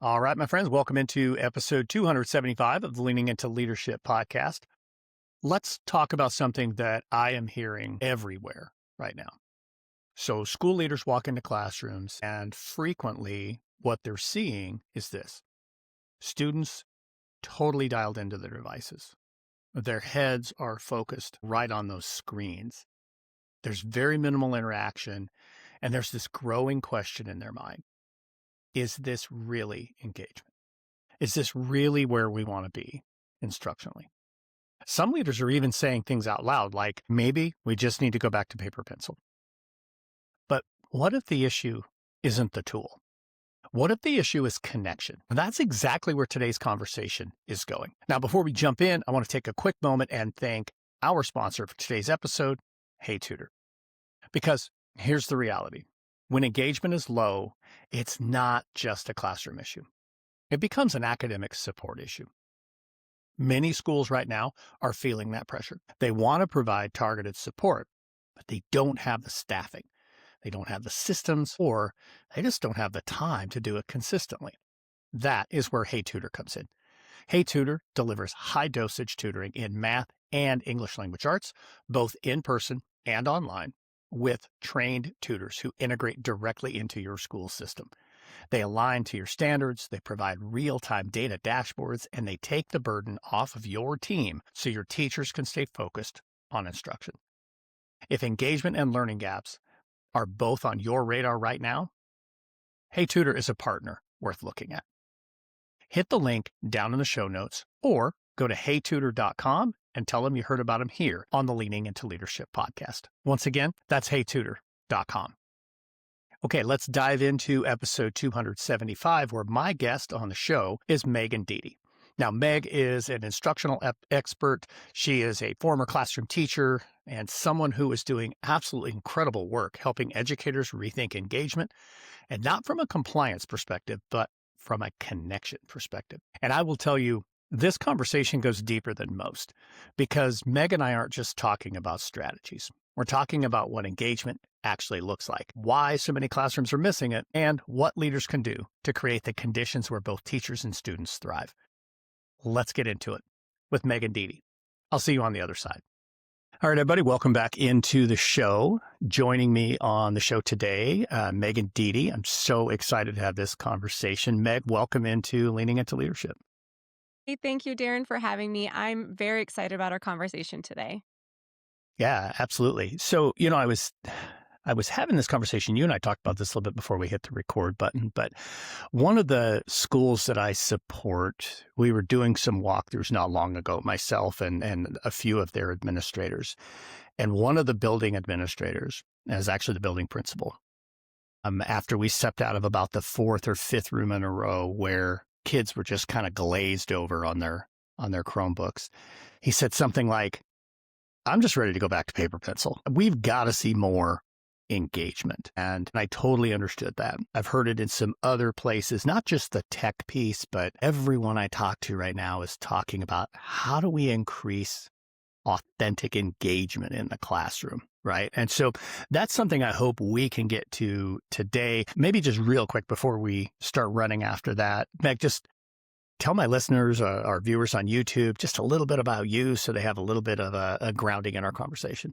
All right, my friends, welcome into episode 275 of the Leaning into Leadership podcast. Let's talk about something that I am hearing everywhere right now. So school leaders walk into classrooms and frequently what they're seeing is this. Students totally dialed into their devices. Their heads are focused right on those screens. There's very minimal interaction, and there's this growing question in their mind. Is this really engagement? Is this really where we want to be instructionally? Some leaders are even saying things out loud like, maybe we just need to go back to paper pencil. But what if the issue isn't the tool? What if the issue is connection? And that's exactly where today's conversation is going. Now, before we jump in, I want to take a quick moment and thank our sponsor for today's episode, Hey Tutor. Because here's the reality. When engagement is low, it's not just a classroom issue. It becomes an academic support issue. Many schools right now are feeling that pressure. They want to provide targeted support, but they don't have the staffing. They don't have the systems, or they just don't have the time to do it consistently. That is where Hey Tutor comes in. Hey Tutor delivers high-dosage tutoring in math and English language arts, both in person and online, with trained tutors who integrate directly into your school system. They align to your standards, they provide real-time data dashboards, and they take the burden off of your team so your teachers can stay focused on instruction. If engagement and learning gaps are both on your radar right now, Hey Tutor is a partner worth looking at. Hit the link down in the show notes or go to heytutor.com and tell them you heard about them here on the Leaning into Leadership podcast. Once again, that's heytutor.com. Okay, let's dive into episode 275, where my guest on the show is Megan Diede. Now, Meg is an instructional expert. She is a former classroom teacher and someone who is doing absolutely incredible work helping educators rethink engagement, and not from a compliance perspective, but from a connection perspective. And I will tell you, this conversation goes deeper than most because Meg and I aren't just talking about strategies. We're talking about what engagement actually looks like, why so many classrooms are missing it, and what leaders can do to create the conditions where both teachers and students thrive. Let's get into it with Megan Diede. I'll see you on the other side. All right, everybody, welcome back into the show. Joining me on the show today, Megan Diede. I'm so excited to have this conversation. Meg, welcome into Leaning into Leadership. Hey, thank you, Darrin, for having me. I'm very excited about our conversation today. Yeah, absolutely. So, I was having this conversation. You and I talked about this a little bit before we hit the record button, but one of the schools that I support, we were doing some walkthroughs not long ago, myself and a few of their administrators. And one of the building administrators is actually the building principal. After we stepped out of about the fourth or fifth room in a row where kids were just kind of glazed over on their Chromebooks, he said something like, I'm just ready to go back to paper pencil. We've got to see more engagement. And I totally understood that. I've heard it in some other places, not just the tech piece, but everyone I talk to right now is talking about how do we increase authentic engagement in the classroom, right? And so that's something I hope we can get to today. Maybe just real quick before we start running after that, Meg, just tell my listeners, our viewers on YouTube, just a little bit about you so they have a little bit of a grounding in our conversation.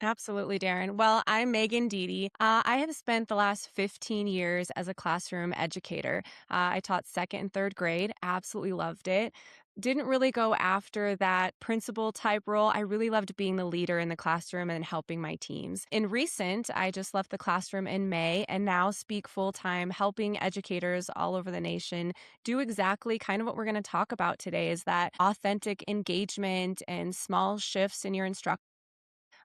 Absolutely, Darrin. Well, I'm Megan Diede. I have spent the last 15 years as a classroom educator. I taught second and third grade, absolutely loved it. Didn't really go after that principal type role. I really loved being the leader in the classroom and helping my teams. In recent, I just left the classroom in May and now speak full-time, helping educators all over the nation do exactly kind of what we're going to talk about today, is that authentic engagement and small shifts in your instruction.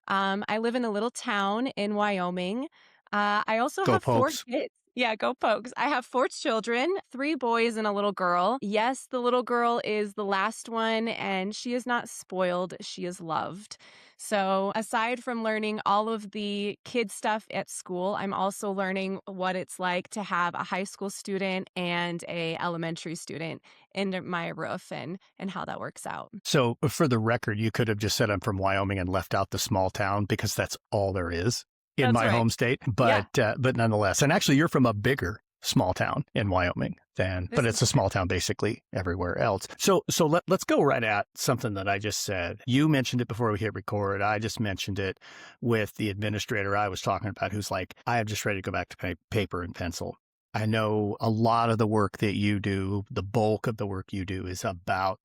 I live in a little town in Wyoming. I also Go have 4 Pokes. kids. Yeah, go Pokes. I have 4 children, 3 boys and a little girl. Yes, the little girl is the last one, and she is not spoiled. She is loved. So aside from learning all of the kid stuff at school, I'm also learning what it's like to have a high school student and a elementary student under my roof and how that works out. So for the record, you could have just said I'm from Wyoming and left out the small town because that's all there is in That's my right. home state. Yeah. But nonetheless, and actually you're from a bigger small town in Wyoming but This is it's a small town basically everywhere else. So let's go right at something that I just said. You mentioned it before we hit record. I just mentioned it with the administrator I was talking about, who's like, I am just ready to go back to paper and pencil. I know a lot of the work that you do, the bulk of the work you do is about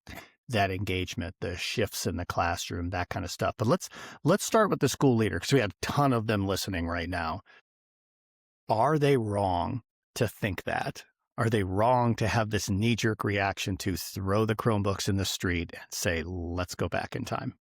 that engagement, the shifts in the classroom, that kind of stuff. But let's start with the school leader, because we have a ton of them listening right now. Are they wrong to think that? Are they wrong to have this knee-jerk reaction to throw the Chromebooks in the street and say, let's go back in time?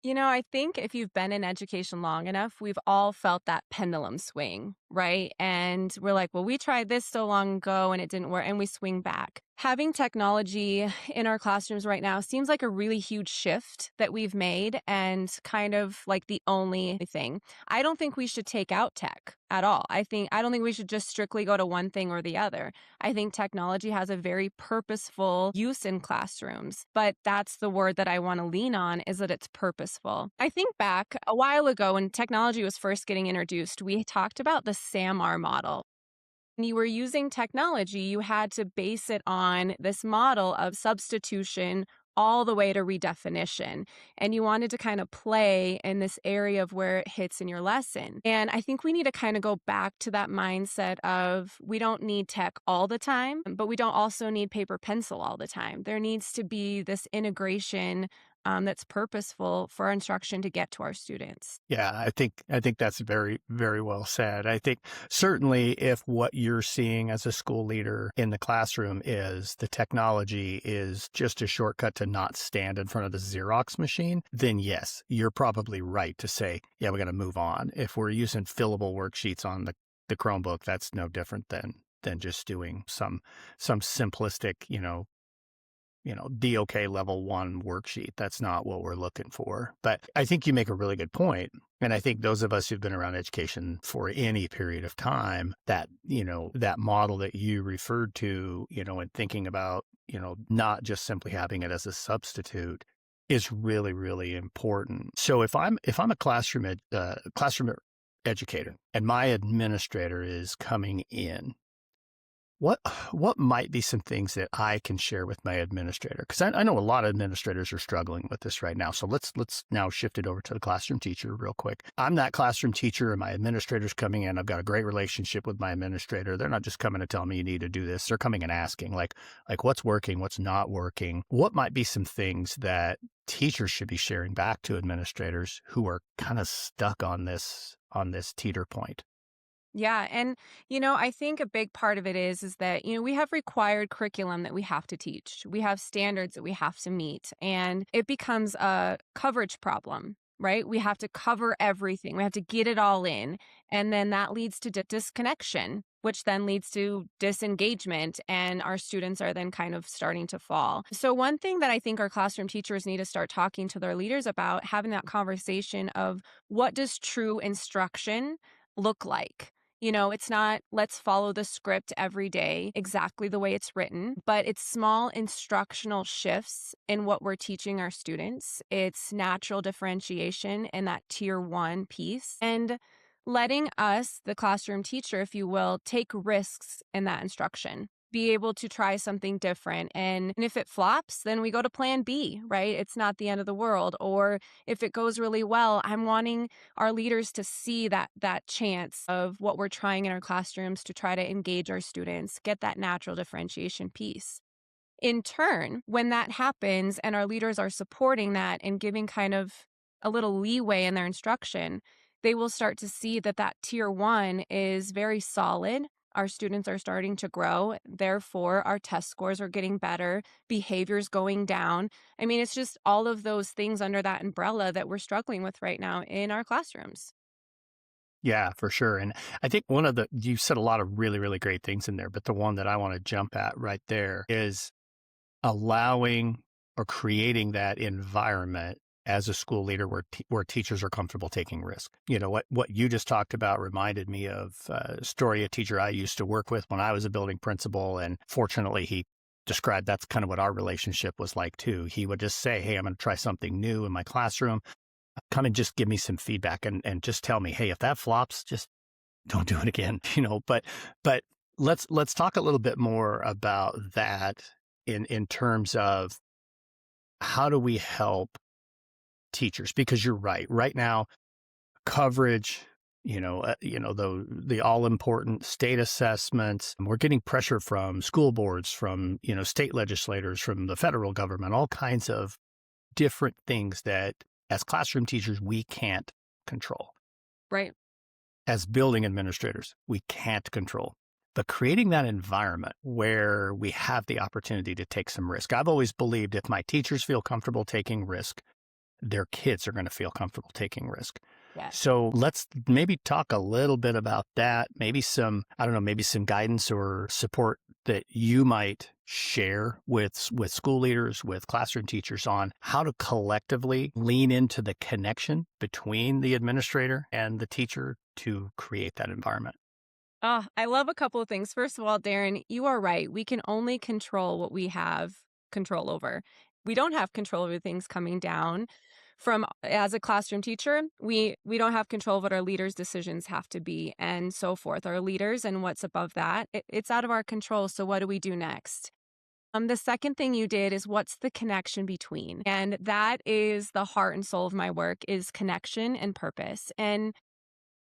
I think if you've been in education long enough, we've all felt that pendulum swing, right? And we're like, well, we tried this so long ago and it didn't work, and we swing back. Having technology in our classrooms right now seems like a really huge shift that we've made and kind of like the only thing. I don't think we should take out tech at all. I don't think we should just strictly go to one thing or the other. I think technology has a very purposeful use in classrooms, but that's the word that I want to lean on, is that it's purposeful. I think back a while ago when technology was first getting introduced, we talked about the SAMR model. When you were using technology, you had to base it on this model of substitution all the way to redefinition. And you wanted to kind of play in this area of where it hits in your lesson. And I think we need to kind of go back to that mindset of, we don't need tech all the time, but we don't also need paper pencil all the time. There needs to be this integration that's purposeful for our instruction to get to our students. Yeah, I think that's very, very well said. I think certainly if what you're seeing as a school leader in the classroom is the technology is just a shortcut to not stand in front of the Xerox machine, then yes, you're probably right to say, yeah, we got to move on. If we're using fillable worksheets on the Chromebook, that's no different than just doing some simplistic, DOK level 1 worksheet. That's not what we're looking for. But I think you make a really good point. And I think those of us who've been around education for any period of time, that model that you referred to, and thinking about, not just simply having it as a substitute is really, really important. So if I'm a classroom educator and my administrator is coming in, what might be some things that I can share with my administrator? Because I know a lot of administrators are struggling with this right now. So let's now shift it over to the classroom teacher real quick. I'm that classroom teacher and my administrator's coming in. I've got a great relationship with my administrator. They're not just coming to tell me you need to do this. They're coming and asking like what's working, what's not working. What might be some things that teachers should be sharing back to administrators who are kind of stuck on this teeter point? Yeah. And, I think a big part of it is that, we have required curriculum that we have to teach. We have standards that we have to meet, and it becomes a coverage problem, right? We have to cover everything. We have to get it all in. And then that leads to disconnection, which then leads to disengagement. And our students are then kind of starting to fall. So one thing that I think our classroom teachers need to start talking to their leaders about, having that conversation of, what does true instruction look like? It's not, let's follow the script every day exactly the way it's written, but it's small instructional shifts in what we're teaching our students. It's natural differentiation in that tier 1 piece, and letting us, the classroom teacher, if you will, take risks in that instruction. Be able to try something different. And if it flops, then we go to plan B, right? It's not the end of the world. Or if it goes really well, I'm wanting our leaders to see that chance of what we're trying in our classrooms to try to engage our students, get that natural differentiation piece. In turn, when that happens and our leaders are supporting that and giving kind of a little leeway in their instruction, they will start to see that tier 1 is very solid. Our students are starting to grow. Therefore, our test scores are getting better, behaviors going down. I mean, it's just all of those things under that umbrella that we're struggling with right now in our classrooms. Yeah, for sure. And I think you said a lot of really, really great things in there, but the one that I want to jump at right there is allowing or creating that environment as a school leader where teachers are comfortable taking risk. What you just talked about reminded me of a story, a teacher I used to work with when I was a building principal. And fortunately, he described that's kind of what our relationship was like too. He would just say, hey, I'm going to try something new in my classroom. Come and just give me some feedback and just tell me, hey, if that flops, just don't do it again. But Let's talk a little bit more about that in terms of how do we help teachers? Because you're right. Right now, coverage, the all important state assessments. We're getting pressure from school boards, from state legislators, from the federal government, all kinds of different things that as classroom teachers we can't control. Right. As building administrators, we can't control. But creating that environment where we have the opportunity to take some risk. I've always believed if my teachers feel comfortable taking risk, their kids are going to feel comfortable taking risk. Yes. So let's maybe talk a little bit about that. Maybe I don't know, maybe some guidance or support that you might share with school leaders, with classroom teachers on how to collectively lean into the connection between the administrator and the teacher to create that environment. Oh, I love a couple of things. First of all, Darren, you are right. We can only control what we have control over. We don't have control over things coming down from as a classroom teacher. We don't have control of what our leaders' decisions have to be and so forth. Our leaders and what's above that, it's out of our control. So what do we do next? The second thing you did is what's the connection between? And that is the heart and soul of my work is connection and purpose. And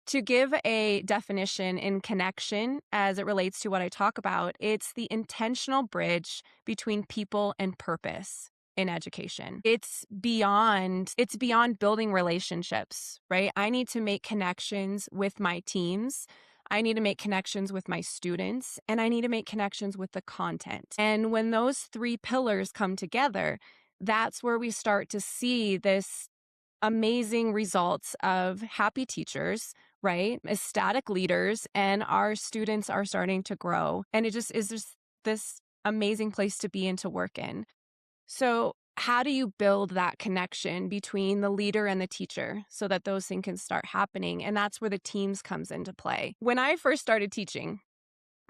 to give a definition in connection as it relates to what I talk about, it's the intentional bridge between people and purpose in education. It's beyond building relationships, right? I need to make connections with my teams. I need to make connections with my students, and I need to make connections with the content. And when those three pillars come together, that's where we start to see this amazing results of happy teachers, right? Ecstatic leaders, and our students are starting to grow. And it just is just this amazing place to be and to work in. So, how do you build that connection between the leader and the teacher so that those things can start happening? And that's where the teams comes into play. When I first started teaching,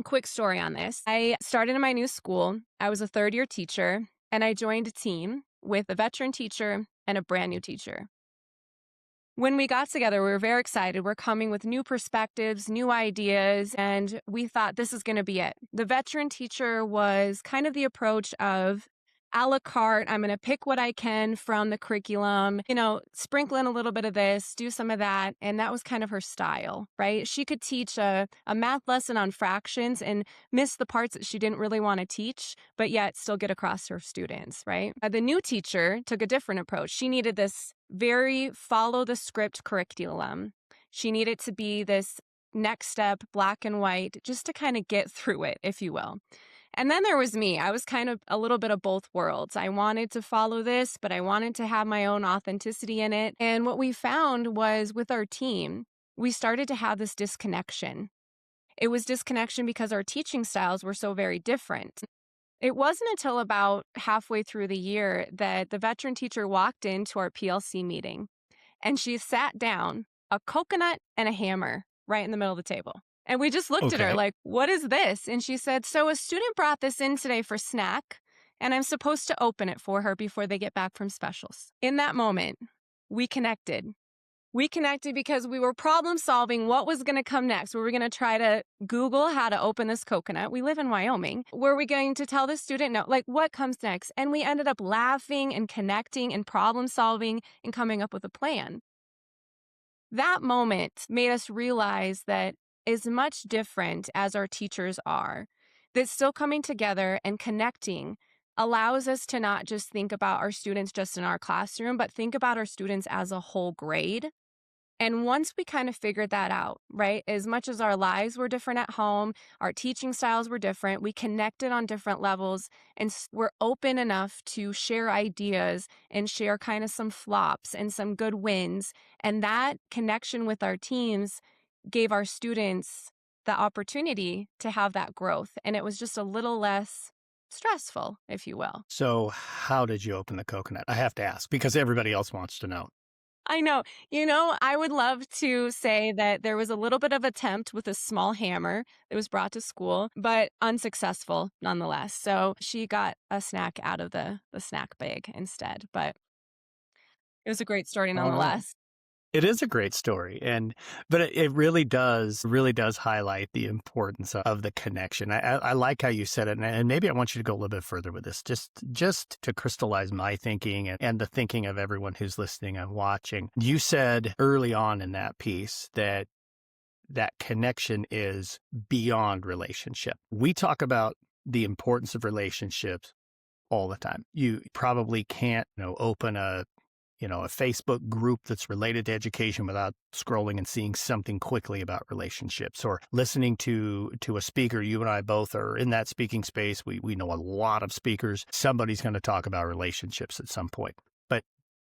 quick story on this. I started in my new school. I was a third year teacher, and I joined a team with a veteran teacher and a brand new teacher. When we got together, we were very excited. We're coming with new perspectives, new ideas, and we thought this is going to be it. The veteran teacher was kind of the approach of a la carte. I'm going to pick what I can from the curriculum, sprinkle in a little bit of this, do some of that. And that was kind of her style, right? She could teach a math lesson on fractions and miss the parts that she didn't really want to teach, but yet still get across to her students, right? The new teacher took a different approach. She needed this very follow the script curriculum. She needed to be this next step, black and white, just to kind of get through it, if you will. And then there was me. I was kind of a little bit of both worlds. I wanted to follow this, but I wanted to have my own authenticity in it. And what we found was with our team, we started to have this disconnection. It was disconnection because our teaching styles were so very different. It wasn't until about halfway through the year that the veteran teacher walked into our PLC meeting and she sat down, a coconut and a hammer right in the middle of the table. And we just looked at her Okay. like, what is this? And she said, so a student brought this in today for snack, and I'm supposed to open it for her before they get back from specials. In that moment, we connected. We connected because we were problem solving what was going to come next. We were going to try to Google how to open this coconut. We live in Wyoming. Were we going to tell the student no? Like, what comes next? And we ended up laughing and connecting and problem solving and coming up with a plan. That moment made us realize that as much different as our teachers are, that still coming together and connecting allows us to not just think about our students just in our classroom, but think about our students as a whole grade. And once we kind of figured that out, right, as much as our lives were different at home, our teaching styles were different, we connected on different levels and we're open enough to share ideas and share kind of some flops and some good wins. And that connection with our teams gave our students the opportunity to have that growth. And it was just a little less stressful, if you will. So how did you open the coconut? I have to ask because everybody else wants to know. I know. I would love to say that there was a little bit of attempt with a small hammer that was brought to school, but unsuccessful nonetheless. So she got a snack out of the snack bag instead. But it was a great story All right. nonetheless. It is a great story, but it really does highlight the importance of the connection. I like how you said it, and maybe I want you to go a little bit further with this, just to crystallize my thinking and the thinking of everyone who's listening and watching. You said early on in that piece that that connection is beyond relationship. We talk about the importance of relationships all the time. You probably can't, open a Facebook group that's related to education without scrolling and seeing something quickly about relationships, or listening to a speaker. You and I both are in that speaking space. We know a lot of speakers. Somebody's going to talk about relationships at some point.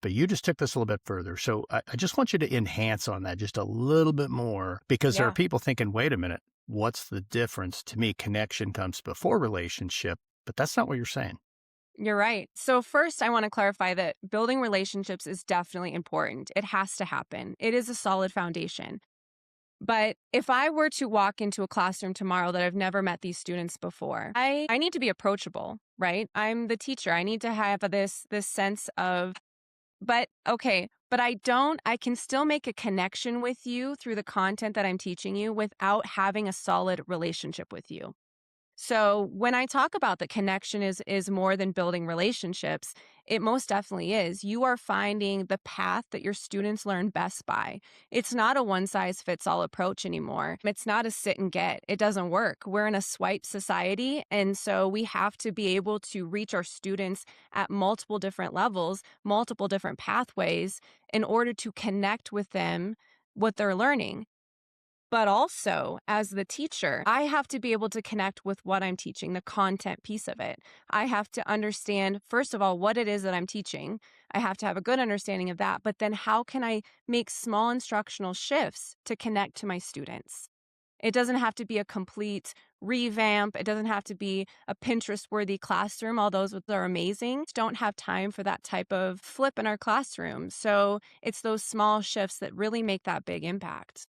But you just took this a little bit further. So I just want you to enhance on that just a little bit more, because there are Yeah. people thinking, wait a minute, what's the difference? To me, connection comes before relationship, but that's not what you're saying. You're right. So, first, I want to clarify that building relationships is definitely important. It has to happen, it is a solid foundation. But if I were to walk into a classroom tomorrow that I've never met these students before, I need to be approachable, right? I'm the teacher. I need to have this sense of, but okay, but I can still make a connection with you through the content that I'm teaching you without having a solid relationship with you. So when I talk about the connection is more than building relationships, it most definitely is. You are finding the path that your students learn best by. It's not a one size fits all approach anymore. It's not a sit and get. It doesn't work. We're in a swipe society, and so we have to be able to reach our students at multiple different levels, multiple different pathways in order to connect with them what they're learning. But also, as the teacher, I have to be able to connect with what I'm teaching, the content piece of it. I have to understand, first of all, what it is that I'm teaching. I have to have a good understanding of that. But then, how can I make small instructional shifts to connect to my students? It doesn't have to be a complete revamp. It doesn't have to be a Pinterest worthy classroom, although those are amazing. Don't have time for that type of flip in our classroom. So it's those small shifts that really make that big impact.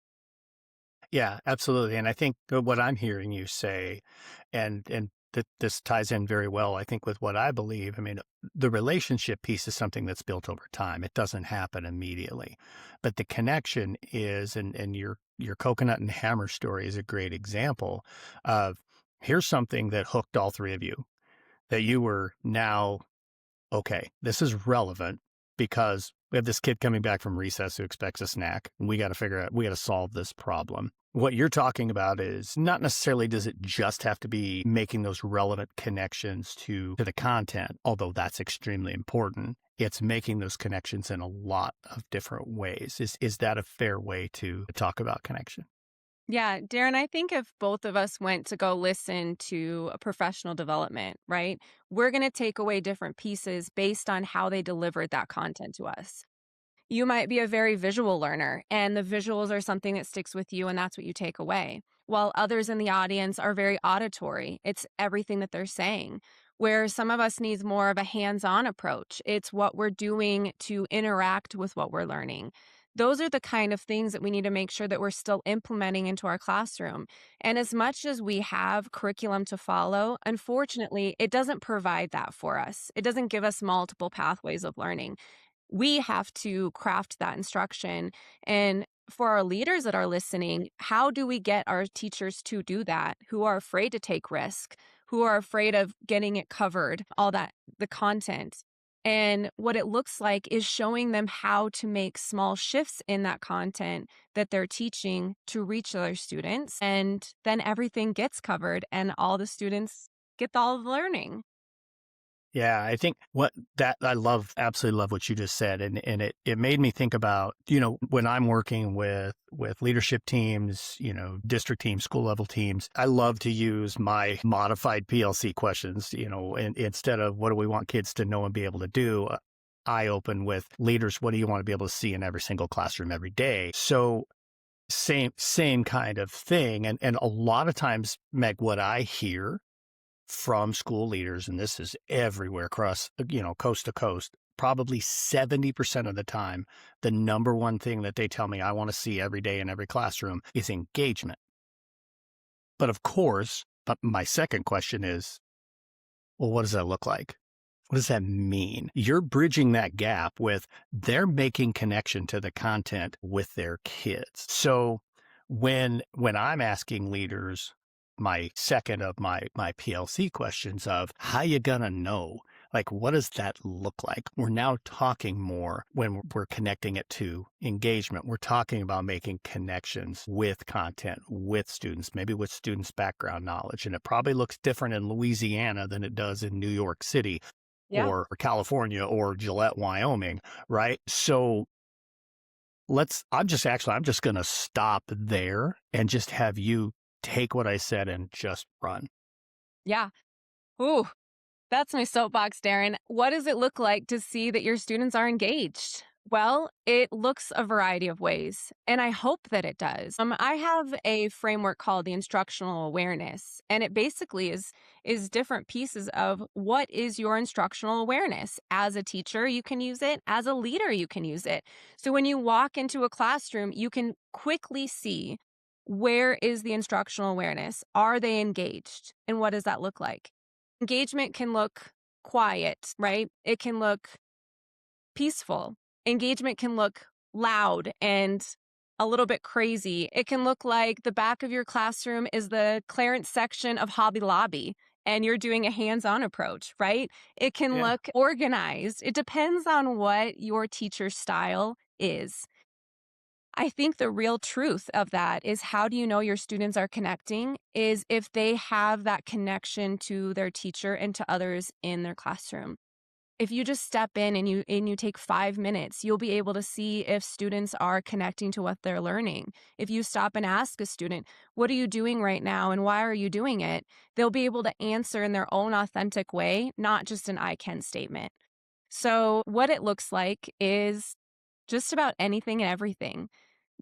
Yeah, absolutely. And I think what I'm hearing you say, and that this ties in very well, I think, with what I believe. I mean, the relationship piece is something that's built over time. It doesn't happen immediately, but the connection is, and your coconut and hammer story is a great example of, here's something that hooked all three of you, that you were now, okay, this is relevant because we have this kid coming back from recess who expects a snack. And we got to solve this problem. What you're talking about is not necessarily does it just have to be making those relevant connections to the content, although that's extremely important. It's making those connections in a lot of different ways. Is that a fair way to talk about connection? Yeah, Darren, I think if both of us went to go listen to a professional development, right, we're going to take away different pieces based on how they delivered that content to us. You might be a very visual learner, and the visuals are something that sticks with you, and that's what you take away. While others in the audience are very auditory, it's everything that they're saying. Where some of us needs more of a hands-on approach. It's what we're doing to interact with what we're learning. Those are the kind of things that we need to make sure that we're still implementing into our classroom. And as much as we have curriculum to follow, unfortunately, it doesn't provide that for us. It doesn't give us multiple pathways of learning. We have to craft that instruction. And for our leaders that are listening, how do we get our teachers to do that, who are afraid to take risk, who are afraid of getting it covered, all that, the content? And what it looks like is showing them how to make small shifts in that content that they're teaching to reach their students. And then everything gets covered and all the students get all the learning. Yeah, I think absolutely love what you just said. And it made me think about, when I'm working with leadership teams, district teams, school level teams, I love to use my modified PLC questions, and instead of what do we want kids to know and be able to do, I open with leaders, what do you want to be able to see in every single classroom every day? So same kind of thing. And a lot of times, Meg, what I hear from school leaders, and this is everywhere across, coast to coast, probably 70% of the time, the number one thing that they tell me I want to see every day in every classroom is engagement. But of course, but my second question is, well, what does that look like? What does that mean? You're bridging that gap with they're making connection to the content with their kids. So when I'm asking leaders my second of my PLC questions of how you gonna know? Like what does that look like? We're now talking more when we're connecting it to engagement. We're talking about making connections with content, with students, maybe with students' background knowledge. And it probably looks different in Louisiana than it does in New York City Yeah. or California or Gillette, Wyoming, right? So I'm just going to stop there and just have you take what I said and just run. Yeah. Ooh, that's my soapbox, Darren. What does it look like to see that your students are engaged? Well, it looks a variety of ways, and I hope that it does. I have a framework called the instructional awareness, and it basically is different pieces of what is your instructional awareness. As a teacher, you can use it. As a leader, you can use it. So when you walk into a classroom, you can quickly see where is the instructional awareness? Are they engaged? And what does that look like? Engagement can look quiet, right? It can look peaceful. Engagement can look loud and a little bit crazy. It can look like the back of your classroom is the clearance section of Hobby Lobby and you're doing a hands on approach, right? It can Yeah, look organized. It depends on what your teacher's style is. I think the real truth of that is how do you know your students are connecting is if they have that connection to their teacher and to others in their classroom. If you just step in and you take 5 minutes, you'll be able to see if students are connecting to what they're learning. If you stop and ask a student, "What are you doing right now and why are you doing it?" They'll be able to answer in their own authentic way, not just an "I can" statement. So, what it looks like is just about anything and everything.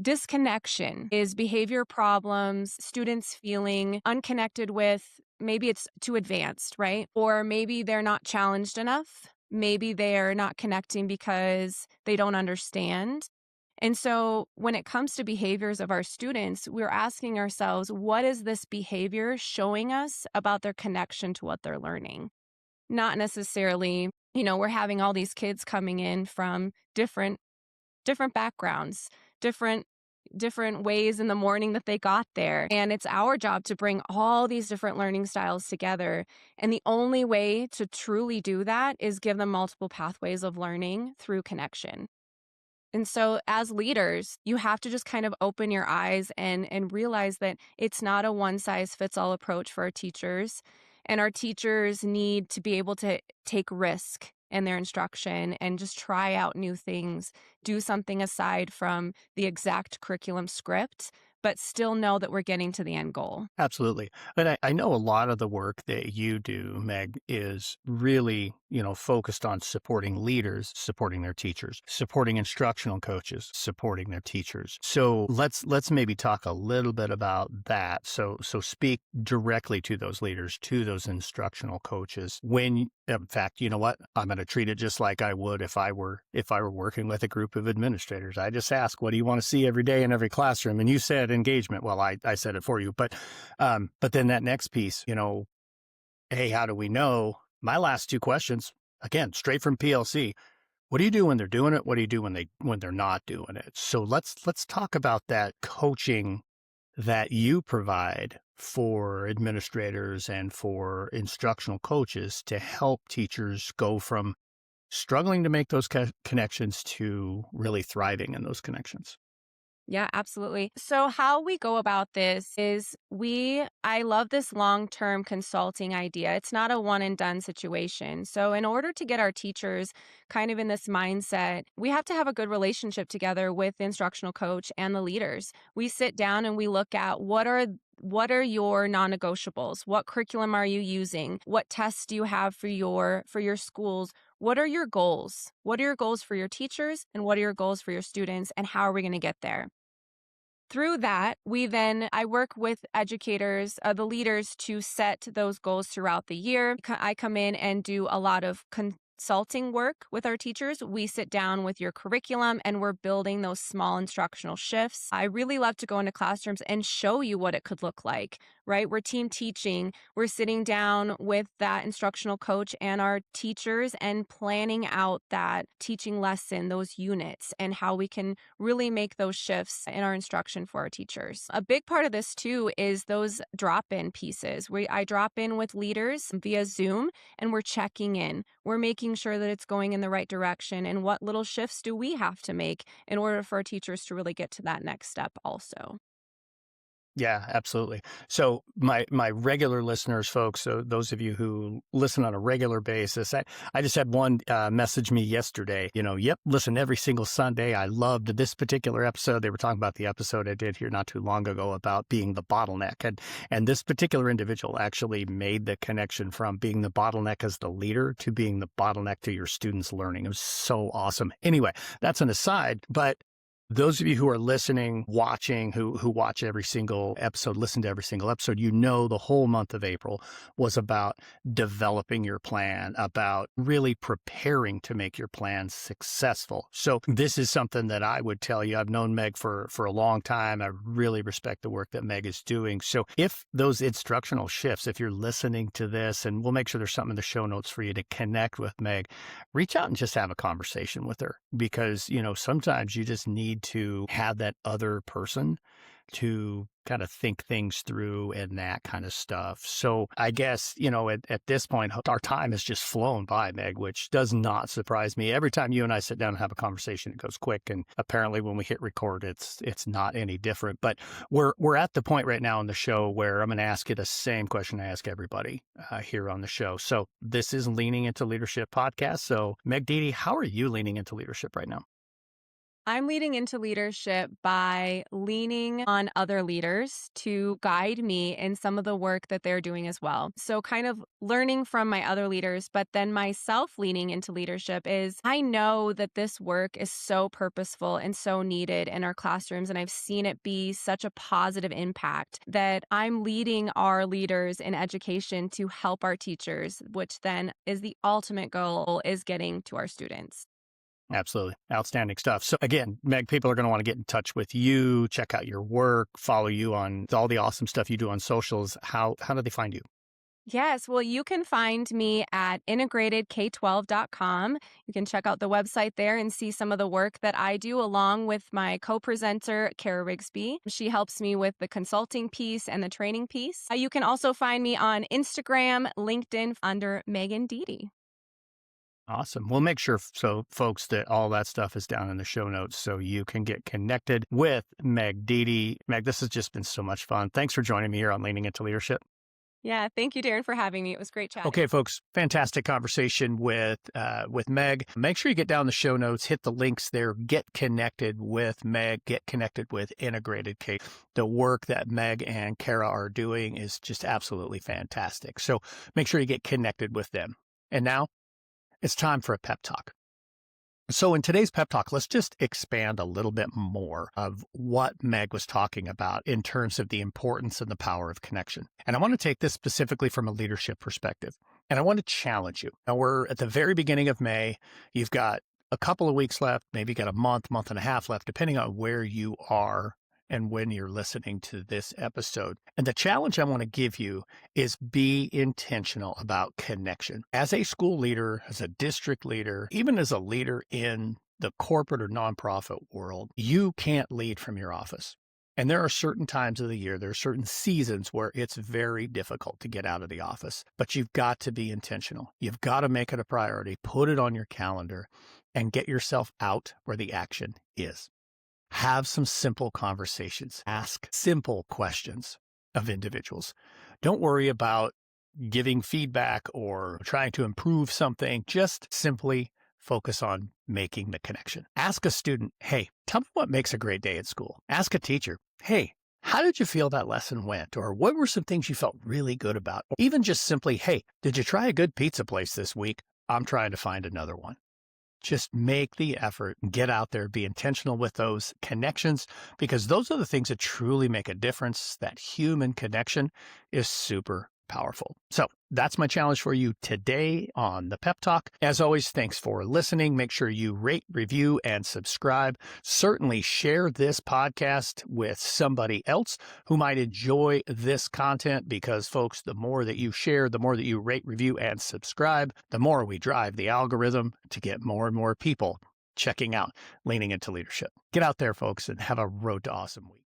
Disconnection is behavior problems, students feeling unconnected with, maybe it's too advanced, right? Or maybe they're not challenged enough. Maybe they're not connecting because they don't understand. And so when it comes to behaviors of our students, we're asking ourselves, what is this behavior showing us about their connection to what they're learning? Not necessarily, we're having all these kids coming in from different backgrounds, different ways in the morning that they got there. And it's our job to bring all these different learning styles together. And the only way to truly do that is give them multiple pathways of learning through connection. And so as leaders, you have to just kind of open your eyes and realize that it's not a one size fits all approach for our teachers. And our teachers need to be able to take risk in their instruction and just try out new things, do something aside from the exact curriculum script, but still know that we're getting to the end goal. absolutely. But I know a lot of the work that you do, Meg, is really, focused on supporting leaders, supporting their teachers, supporting instructional coaches, supporting their teachers. So let's maybe talk a little bit about that. So speak directly to those leaders, to those instructional coaches. In fact, you know what? I'm going to treat it just like I would if I were working with a group of administrators. I just ask, what do you want to see every day in every classroom? And you said engagement. Well, I said it for you, but then that next piece, hey, how do we know? My last two questions, again, straight from PLC. What do you do when they're doing it? What do you do when they're not doing it? So let's talk about that coaching that you provide for administrators and for instructional coaches to help teachers go from struggling to make those connections to really thriving in those connections. Yeah, absolutely. So how we go about this is I love this long-term consulting idea. It's not a one and done situation. So in order to get our teachers kind of in this mindset, we have to have a good relationship together with the instructional coach and the leaders. We sit down and we look at what are your non-negotiables? What curriculum are you using? What tests do you have for your schools? What are your goals? What are your goals for your teachers and what are your goals for your students and how are we going to get there? Through that, I work with educators, the leaders to set those goals throughout the year. I come in and do a lot of consulting work with our teachers, we sit down with your curriculum and we're building those small instructional shifts. I really love to go into classrooms and show you what it could look like, right? We're team teaching. We're sitting down with that instructional coach and our teachers and planning out that teaching lesson, those units, and how we can really make those shifts in our instruction for our teachers. A big part of this too is those drop-in pieces. I drop in with leaders via Zoom and we're checking in. We're making sure that it's going in the right direction and what little shifts do we have to make in order for our teachers to really get to that next step also. Yeah, absolutely. So my regular listeners, folks, so those of you who listen on a regular basis, I just had one message me yesterday. Yep, listen every single Sunday. I loved this particular episode. They were talking about the episode I did here not too long ago about being the bottleneck, and this particular individual actually made the connection from being the bottleneck as the leader to being the bottleneck to your students' learning. It was so awesome. Anyway, that's an aside, but those of you who are listening, watching, who watch every single episode, listen to every single episode, the whole month of April was about developing your plan, about really preparing to make your plan successful. So this is something that I would tell you. I've known Meg for a long time. I really respect the work that Meg is doing. So if those instructional shifts, if you're listening to this, and we'll make sure there's something in the show notes for you to connect with Meg, reach out and just have a conversation with her because, sometimes you just need to have that other person to kind of think things through and that kind of stuff. So I guess, at this point, our time has just flown by, Meg, which does not surprise me. Every time you and I sit down and have a conversation, it goes quick. And apparently when we hit record, it's not any different. But we're at the point right now in the show where I'm going to ask you the same question I ask everybody here on the show. So this is Leaning into Leadership podcast. So Meg Diede, how are you leaning into leadership right now? I'm leading into leadership by leaning on other leaders to guide me in some of the work that they're doing as well. So kind of learning from my other leaders, but then myself leaning into leadership is I know that this work is so purposeful and so needed in our classrooms. And I've seen it be such a positive impact that I'm leading our leaders in education to help our teachers, which then is the ultimate goal is getting to our students. Absolutely. Outstanding stuff. So again, Meg, people are going to want to get in touch with you, check out your work, follow you on all the awesome stuff you do on socials. How do they find you? Yes, well, you can find me at integratedk12.com. You can check out the website there and see some of the work that I do along with my co-presenter, Kara Rigsby. She helps me with the consulting piece and the training piece. You can also find me on Instagram, LinkedIn under Megan Diede. Awesome. We'll make sure, so folks, that all that stuff is down in the show notes so you can get connected with Meg Diede. Meg, this has just been so much fun. Thanks for joining me here on Leaning into Leadership. Yeah, thank you, Darrin, for having me. It was great chatting. Okay, folks, fantastic conversation with Meg. Make sure you get down the show notes, hit the links there, get connected with Meg, get connected with Integrated K. The work that Meg and Kara are doing is just absolutely fantastic. So make sure you get connected with them. And now it's time for a pep talk. So in today's pep talk, let's just expand a little bit more of what Meg was talking about in terms of the importance and the power of connection. And I want to take this specifically from a leadership perspective. And I want to challenge you. Now we're at the very beginning of May. You've got a couple of weeks left, maybe got a month and a half left, depending on where you are and when you're listening to this episode. And the challenge I want to give you is be intentional about connection. As a school leader, as a district leader, even as a leader in the corporate or nonprofit world, you can't lead from your office. And there are certain times of the year, there are certain seasons where it's very difficult to get out of the office, but you've got to be intentional. You've got to make it a priority, put it on your calendar, and get yourself out where the action is. Have some simple conversations. Ask simple questions of individuals. Don't worry about giving feedback or trying to improve something. Just simply focus on making the connection. Ask a student, hey, tell me what makes a great day at school. Ask a teacher, hey, how did you feel that lesson went? Or what were some things you felt really good about? Or even just simply, hey, did you try a good pizza place this week? I'm trying to find another one. Just make the effort, get out there, be intentional with those connections, because those are the things that truly make a difference. That human connection is super, powerful. So that's my challenge for you today on the Pep Talk. As always, thanks for listening. Make sure you rate, review, and subscribe. Certainly share this podcast with somebody else who might enjoy this content because, folks, the more that you share, the more that you rate, review, and subscribe, the more we drive the algorithm to get more and more people checking out Leaning into Leadership. Get out there, folks, and have a road to awesome week.